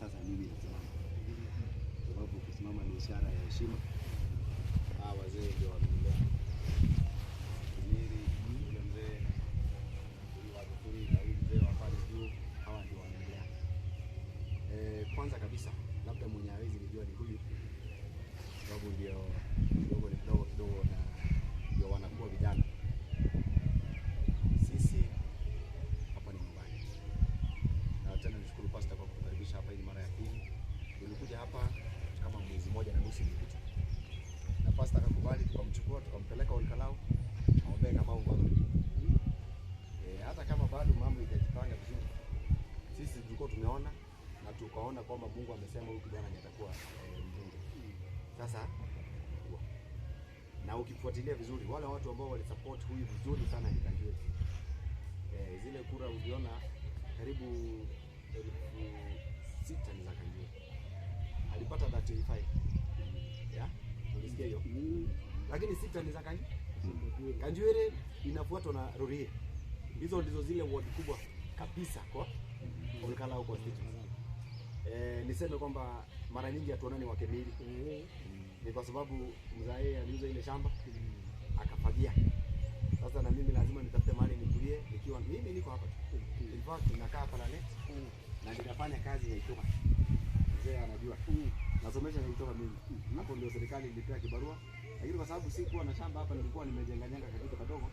sasa mimi nasimama. Sababu kusimama ni ishara ya heshima. Wazee ndio wamenilea. Yule mzee wa Bukuri na yule mzee wa pale juu, hawa ndio wamenilea. Kwanza kabisa labda mwenye hawezi nijua ni huyu, sababu ndio kidogo na ndio wanakuwa vijana. Sisi hapa ni nyumbani. Na tena nishukuru pastor kwa kutukaribisha hapa. Hii mara ya pili. Tulikuja hapa kama mwezi mmoja na nusu iliyopita. Na pastor akakubali, tukamchukua tukampeleka Olkalau aombe kama Mungu. Hata kama bado mambo haijajipanga vizuri, sisi tulikuwa tumeona na tukaona kwamba Mungu amesema huyu kijana atakuwa mbunge. Sasa na ukifuatilia vizuri wale watu ambao walisupport huyu vizuri sana ni Kanjueri. Zile kura uliona karibu 6,000 ni za Kanjueri. Alipata 35. Unasikia hiyo? Lakini 6 ni za Kanjueri. Kanjueri inafuatwa na Rorie. Hizo ndizo zile ward kubwa kabisa kwa Olkalau constituency. Niseme kwamba mara nyingi hatuonani wa Kemiri. Ni kwa sababu mzae aliuza ile shamba akafagia. Sasa na mimi lazima nitafute mahali nitulie, nikiwa mimi niko hapa. In fact ninakaa Planet na ninafanya kazi ya Itoka. Mzee anajua. Nasomesha na Itoka mimi. Hapo ndio serikali ilipea kibarua. Lakini kwa sababu sikuwa na shamba hapa, nilikuwa nimejenga katika kadogo.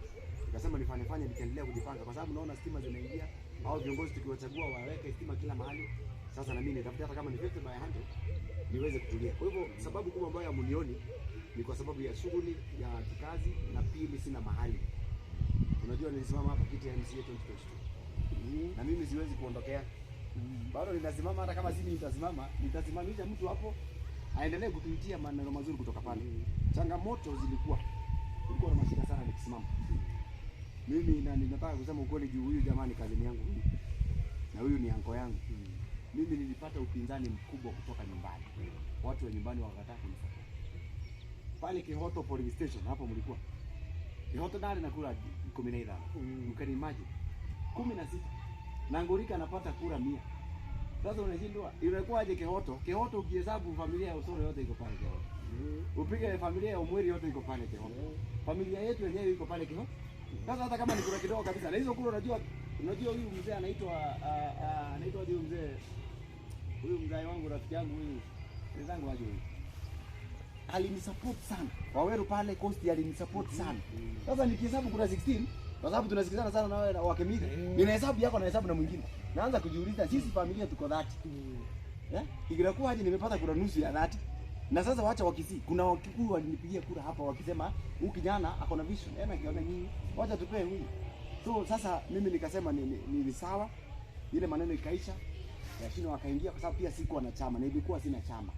Nikasema nifanye nikaendelea kujipanga kwa sababu naona stima zinaingia au viongozi tukiwachagua waweke stima kila mahali. Sasa na mimi nitafuta hata kama ni 50 by 100 niweze kutulia. Kwa hivyo sababu kubwa ambayo hamunioni ni kwa sababu ya shughuli ya kikazi, na pili sina mahali. Unajua nilisimama hapa kiti ya MCA 2022. Na mimi siwezi kuondokea. Bado ninasimama, hata kama sisi nitasimamisha mtu hapo aendelee kutuitia maneno mazuri kutoka pale. Changamoto zilikuwa na mashida sana nikisimama. Mimi na ninataka kusema ukweli juu huyu jamani kazini yangu huyu. Na huyu ni anko yangu. Mimi nilipata upinzani mkubwa kutoka nyumbani. Watu wa nyumbani wakakataa kunisupport. Pale Kihoto police station hapo mlikuwa. Kihoto ndani na kura 15. Mkani imagine 16. Na Ngorika anapata kura 100. Sasa unashindwa inakuwa aje Kihoto? Kihoto ukihesabu familia ya Osoro yote iko pale Kihoto. Upige familia ya Umweri yote iko pale Kihoto. Familia yetu yenyewe iko pale Kihoto. Sasa hata kama ni kura kidogo kabisa. Na hizo kura unajua huyu mzee anaitwa huyu mzee. Huyu mzee wangu rafiki yangu huyu. Wenzangu waje huyu. Alinisupport sana. Waweru pale Coast alinisupport sana. Sasa nikihesabu kura 16, kwa sababu tunasikizana sana na wewe na Wakemiri. Ninahesabu yako na hesabu na mwingine. Naanza kujiuliza sisi familia tuko 30. Ingekuwa aje nimepata kura nusu ya 30. Na sasa waacha Wakisii. Kuna Wakikuyu walinipigia kura hapa wakisema huyu kijana ako na vision. Akiona nyinyi, wacha tupee huyu. So sasa mimi nikasema ni sawa. Ile maneno ikaisha. Yashino wakaingia kwa sababu pia sikuwa na chama na ilikuwa sina chama.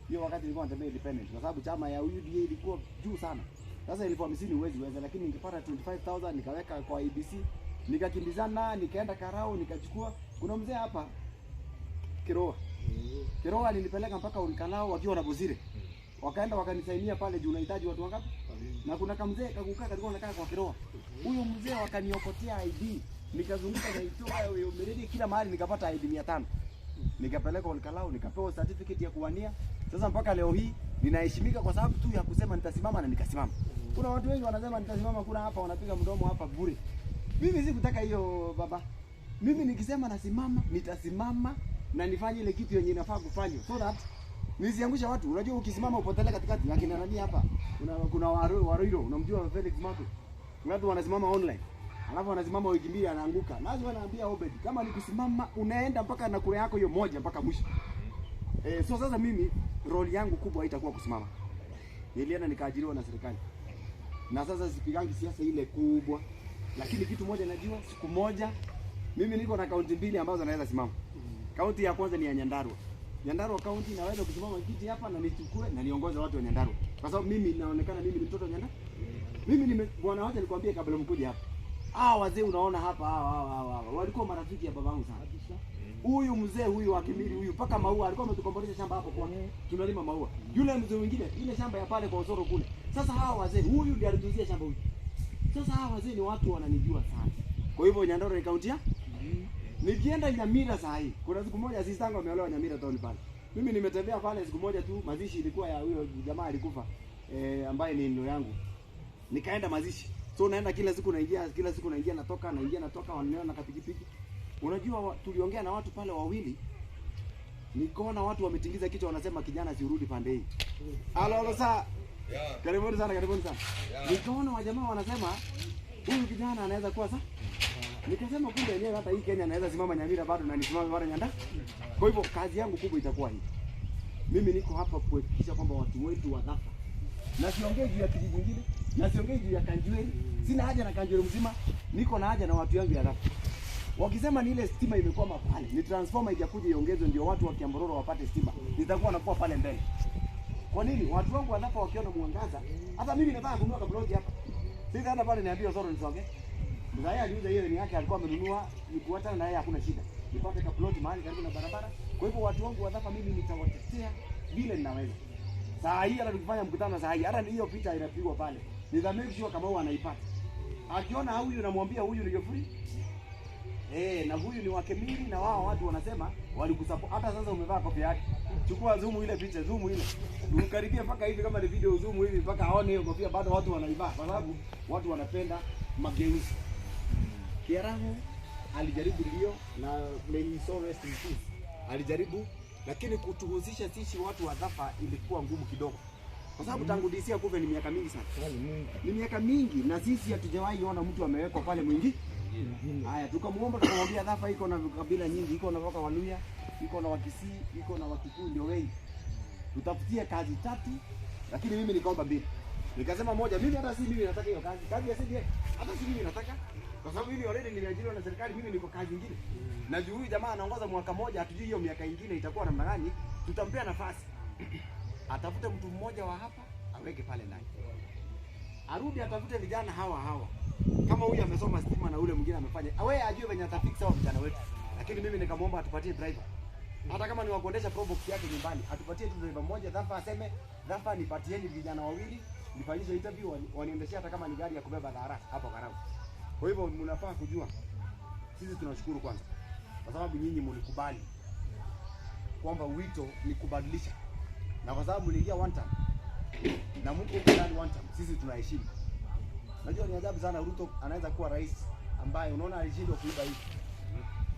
Hiyo wakati nilikuwa natembea independent kwa sababu chama ya UDA ilikuwa juu sana. Sasa ilikuwa 50 uwezi weza, lakini ningepata 25,000 nikaweka kwa IBC, nikakimbizana, nikaenda Karao, nikachukua. Kuna mzee hapa Kiroa alinipeleka mpaka Olkalau wakiwa na Buzire. Wakaenda wakanisainia pale juu unahitaji watu wangapi? Na kuna kama mzee kakukaa kalikuwa anakaa kwa Kiroa. Huyo mzee wakaniokotea ID. Nikazunguka na itoa umeredi kila mahali nikapata ID 500. Nikapeleka Olkalau, nikapewa certificate ya kuwania. Sasa mpaka leo hii ninaheshimika kwa sababu tu ya kusema nitasimama na nikasimama. Kuna watu wengi wanasema nitasimama, kuna hapa wanapiga mdomo hapa bure. Mimi sikutaka hiyo baba. Mimi nikisema nasimama, nitasimama na nifanye ile kitu yenye inafaa kufanywa. So that nisiangusha watu. Unajua ukisimama upotelea katikati, lakini nani hapa? Kuna Waroiro, unamjua Felix Mato. Watu wanasimama online. Alafu wanasimama wiki mbili anaanguka. Lazima naambia Obed, kama ni kusimama unaenda mpaka na kura yako hiyo moja mpaka mwisho. So sasa mimi role yangu kubwa haitakuwa kusimama. Nilienda nikaajiriwa na serikali. Na sasa sipigangi siasa ile kubwa. Lakini kitu moja najua, siku moja mimi niko na kaunti mbili ambazo naweza simama. Kaunti ya kwanza ni ya Nyandarua. Nyandarua kaunti naweza kusimama kiti hapa na nichukue na niongoze watu wa Nyandarua. Kwa sababu mimi naonekana mimi ni mtoto wa Nyandarua. Mimi bwana wote nilikwambia kabla mkuje hapa. Wazee unaona hapa walikuwa marafiki ya babangu sana. Huyu mzee huyu wa Kimiri huyu paka maua alikuwa ametukombolesha shamba hapo kwa tunalima maua. Yule mzee mwingine ile shamba ya pale kwa Osoro kule. Sasa hawa wazee huyu ndiye alituzia shamba huyu. Sasa hawa wazee ni watu wananijua sana. Kwa hivyo Nyandarua ni kaunti ya Nikienda Nyamira saa hii, kuna siku moja sister yangu ameolewa Nyamira town pale. Mimi nimetembea pale siku moja tu, mazishi ilikuwa ya huyo jamaa alikufa ambaye ni ndio yangu. Nikaenda mazishi. So naenda kila siku naingia natoka, wananiona na pikipiki. Unajua tuliongea na watu pale wawili. Nikaona watu wametingiza kichwa wanasema kijana siurudi pande hii. Halo saa. Yeah. Karibuni sana. Yeah. Nikaona wajamaa wanasema huyu kijana anaweza kuwa sasa. Nikasema kumbe yenyewe hata hii Kenya anaweza simama Nyamira bado na nisimame bado Nyanda. Kwa hivyo kazi yangu kubwa itakuwa hii. Mimi niko hapa kuhakikisha kwamba watu wetu wanafa. Na siongei juu ya kijiji kingine, na siongei juu ya Kanjueri. Sina haja na Kanjueri mzima, niko na haja na watu yangu ya Dhafa. Wakisema ni ile stima imekwama pale, ni transformer ijakuja iongezwe ndio watu wa Kiambororo wapate stima. Nitakuwa nakuwa pale mbele. Kwa nini? Watu wangu wa Dhafa wakiona mwangaza, hata mimi nataka kununua kabloji hapa. Sasa hata pale niambia soro nisonge. Mzee aliuza hiyo ni yake alikuwa amenunua, nikuacha na yeye hakuna shida. Nipate kabloji mahali karibu na barabara. Kwa hivyo watu wangu wa Dhafa mimi nitawatetea vile ninaweza. Saa hii hata tukifanya mkutano saa hii, hata hiyo picha inapigwa pale. Make sure kama huyu anaipata. Akiona huyu namwambia huyu ni Geoffrey. Na huyu ni wake Miri na wao watu wanasema walikusupport. Hata sasa umevaa kopi yake. Chukua zoom ile picha, zoom ile. Ukaribia mpaka hivi kama ni video zoom hivi mpaka aone hiyo kofia bado watu wanaivaa kwa sababu watu wanapenda mageuzi. Kiaramu alijaribu ndio na Lady Sorest Mtisi. Alijaribu lakini kutuhusisha sisi watu wa Dhafa ilikuwa ngumu kidogo. Kwa sababu tangu DC akuve ni miaka mingi sana. Ni miaka mingi na sisi hatujawahi ona mtu amewekwa pale mwingi. Haya tukamwomba tukamwambia Dhafa iko na kabila nyingi, iko na waka Waluya, iko na Wakisii, iko na Wakikuyu ndio wengi. Tutafutie kazi 3 lakini mimi nikaomba 2. Nikasema moja, mimi hata si mimi nataka hiyo kazi. Kazi ya CDF hata si mimi nataka. Kwa sababu mimi already nimeajiriwa na serikali, mimi niko kazi nyingine. Na juu huyu jamaa anaongoza mwaka mmoja, hatujui hiyo miaka nyingine itakuwa namna gani, tutampea nafasi. Atafute mtu mmoja wa hapa, aweke pale ndani. Arudi atafute vijana hawa. Kama huyu amesoma stima na ule mwingine amefanya. Awe ajue venye atafix hao vijana wetu. Lakini mimi nikamwomba atupatie driver. Hata kama ni wa kuendesha probox yake nyumbani, atupatie tu driver mmoja. Dhafa aseme, Dhafa nipatieni vijana wawili, nifanyishe interview waniendeshia hata kama ni gari ya kubeba dhara hapo Karau. Kwa hivyo mnafaa kujua sisi tunashukuru kwanza. Kwa sababu nyinyi mlikubali kwamba wito ni kubadilisha. Na kwa sababu mliingia one time na mko ndani one time, sisi tunaheshimu. Najua ni ajabu sana Ruto anaweza kuwa rais ambaye unaona alishindwa kuiba hivi.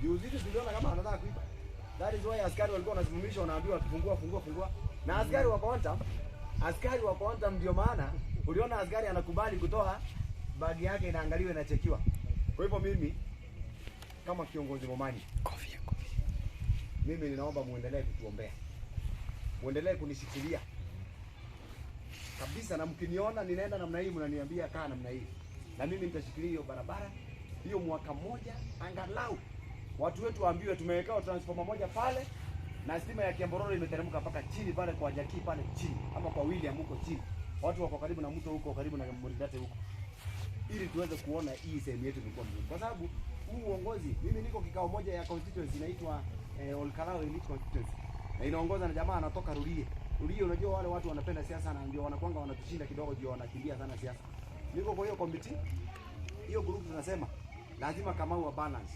Juzi tuliona kama anataka kuiba. That is why askari walikuwa wanasimamishwa wanaambiwa fungua. Na askari wako one time ndio maana uliona askari anakubali kutoa bagi yake inaangaliwa na chekiwa. Kwa hivyo mimi kama kiongozi Momani, kofia. Mimi ninaomba muendelee kutuombea. Muendelee kunishikilia. Kabisa na mkiniona ninaenda namna hii mnaniambia kaa namna hii. Na mimi nitashikilia hiyo barabara hiyo mwaka mmoja angalau. Watu wetu waambiwe tumewekea transformer moja pale na stima ya Kiambororo imeteremka mpaka chini pale kwa Jaki pale chini ama kwa William huko chini. Watu wako karibu na mto huko karibu na Muridate huko. Ili tuweze kuona hii sehemu yetu ilikuwa mzuri. Kwa sababu huu uongozi mimi niko kikao moja ya constituency inaitwa Olkarao Elite Constituency. Na inaongoza na jamaa anatoka Rurie. Rurie unajua wale watu wanapenda siasa na ndio wanakuanga wanatushinda kidogo ndio wanakimbia sana siasa. Niko kwa hiyo committee. Hiyo group tunasema lazima Kamau wa balance.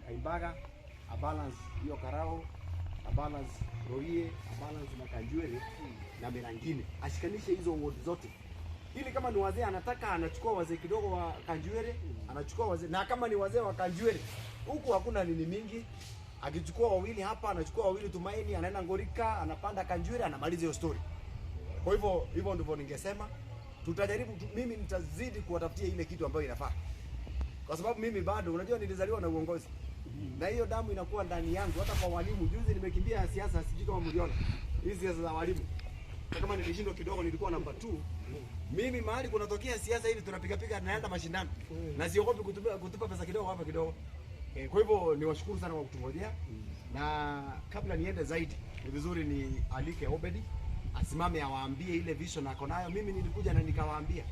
Kaimbaga a balance hiyo Karao, a balance Rurie, a balance na Kanjueri na Mirangine. Ashikanishe hizo ward zote. Ili kama ni wazee anataka anachukua wazee kidogo wa Kanjueri, anachukua wazee na kama ni wazee wa Kanjueri, huku hakuna nini mingi. Akichukua wawili hapa, anachukua wawili Tumaini, anaenda Ngorika, anapanda Kanjueri, anamaliza hiyo story. Kwa hivyo ndivyo ningesema. Tutajaribu mimi nitazidi kuwatafutia ile kitu ambayo inafaa. Kwa sababu mimi bado unajua nilizaliwa na uongozi. Na hiyo damu inakuwa ndani yangu hata kwa walimu. Juzi nimekimbia siasa sijui kama mliona. Hizi siasa za walimu. Kama nilishindwa kidogo nilikuwa namba 2. Mimi mahali kunatokea siasa hivi tunapiga naenda mashindano. Na siogopi kutupa pesa kidogo hapa kidogo. Kwa hivyo niwashukuru sana kwa kutungojea. Na kabla niende zaidi, ni vizuri ni alike Obedi asimame awaambie ile vision ako nayo. Mimi nilikuja na nikawaambia.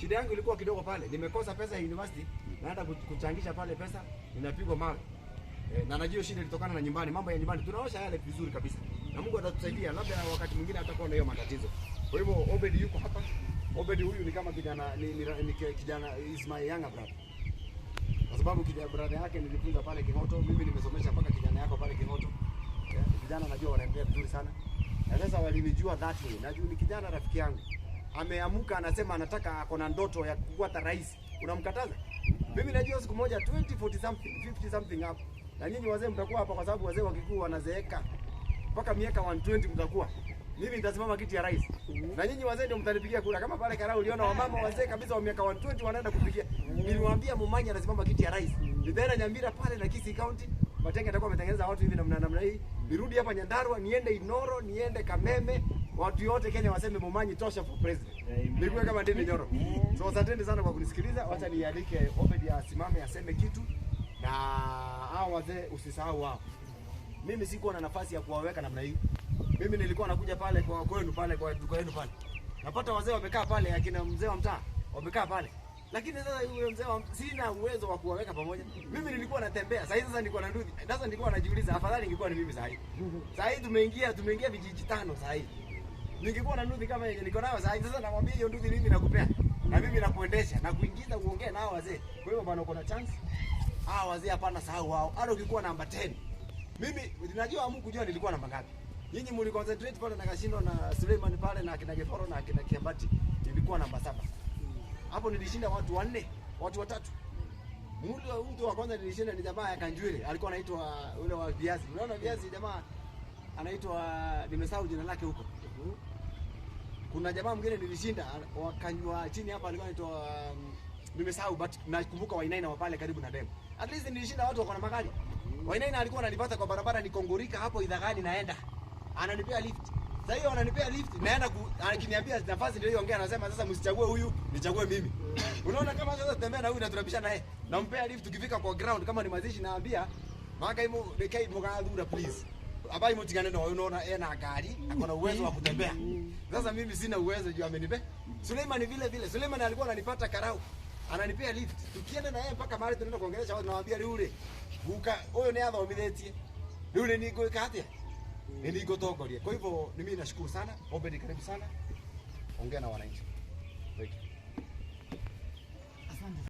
Shida yangu ilikuwa kidogo pale. Nimekosa pesa ya university, naenda kuchangisha pale pesa, ninapigwa mawe. Na najua shida ilitokana na nyumbani, mambo ya nyumbani. Tunaosha yale vizuri kabisa. Na Mungu atatusaidia, labda wakati mwingine atakuwa na hiyo matatizo. Kwa hivyo Obedi yuko hapa. Obedi huyu ni kama kijana ni kijana is my younger brother. sababu kijana brother yake nilifunza pale Kihoto, mimi nimesomesha mpaka kijana yako pale Kihoto. Yeah, vijana najua wanaendelea vizuri sana. Na sasa walinijua that way. Najua ni kijana rafiki yangu. Ameamuka anasema anataka ako na ndoto ya kuwa rais. Unamkataza? Mimi najua siku moja 20 40 something 50 something hapo. Na nyinyi wazee mtakuwa hapa kwa sababu wazee wa Kikuyu wanazeeka. Mpaka miaka 120 mtakuwa. Mimi nitasimama kiti ya rais. Na nyinyi wazee ndio mtanipigia kura. Kama pale Karau uliona wamama wazee kabisa wa miaka 120 wanaenda kupigia. Niliwaambia Mumanyi anasimama kiti ya rais. Nitaenda Nyambira pale na Kisii County. Matenge atakuwa ametengeneza watu hivi namna hii. Nirudi hapa Nyandarua, niende Inoro, niende Kameme. Watu wote Kenya waseme Mumanyi tosha for president. Nilikuwa kama Ndindi Nyoro. So asanteni sana kwa kunisikiliza. Wacha nialike Obed asimame aseme kitu. Na hao wazee usisahau wao. Mimi sikuwa na nafasi ya kuwaweka namna hii. Mimi nilikuwa nakuja pale kwa kwenu pale kwa duka yenu pale. Napata wazee wamekaa pale akina mzee wa mtaa wamekaa pale. Lakini sasa yule mzee sina uwezo wa kuwaweka pamoja. Mimi nilikuwa natembea. Sasa nilikuwa na nduthi. Sasa nilikuwa najiuliza afadhali ningekuwa ni mimi sasa hivi. Sasa hivi tumeingia vijiji 5 sasa hivi. Ningekuwa na nduthi kama niko nayo sasa hivi. Sasa namwambia hiyo nduthi mimi nakupea. Na mimi nakuendesha na kuingiza uongee nao wazee. Kwa hiyo bwana uko na chance. Wazee hapana sahau wao. Hata ukikuwa namba 10. Mimi ninajua Mungu kujua nilikuwa namba ngapi. Nyinyi mliconcentrate pale na Kashindo na Suleiman pale na kina Geforo na kina Kiambati. Nilikuwa namba 7. Hapo nilishinda watu 4, watu 3. Mtu wa kwanza nilishinda ni jamaa ya Kanjwire. Alikuwa anaitwa ule wa viazi. Unaona viazi jamaa anaitwa nimesahau jina lake huko. Kuna jamaa mwingine nilishinda wakanywa chini hapa alikuwa anaitwa nimesahau but nakumbuka Wainaina wa pale karibu na demo. At least nilishinda watu wako na magari. Wainaina alikuwa ananipata kwa barabara nikongorika hapo Idhagani naenda. Ananipea lift. Sasa hiyo ananipea lift naenda akiniambia nafasi ndio ongea anasema sasa msichague huyu nichague mimi. Unaona kama sasa tembea na huyu na tunabishana naye. Nampea lift tukifika kwa ground kama ni mazishi naambia maka imo dekai mgaadura please. Abai mtigane na unaona ena gari akona uwezo wa kutembea. Sasa mimi sina uwezo juu amenipe. Suleiman vile Suleiman alikuwa ananipata Karau. Ananipea lift. Tukienda na yeye mpaka mahali tunaenda kuongelesha watu nawaambia yule. Buka huyo ni athomithetie. Yule ni gweka atia. Niko tokoria. Kwa hivyo mimi nashukuru sana. Obed karibu sana. Ongea na wananchi. Thank you.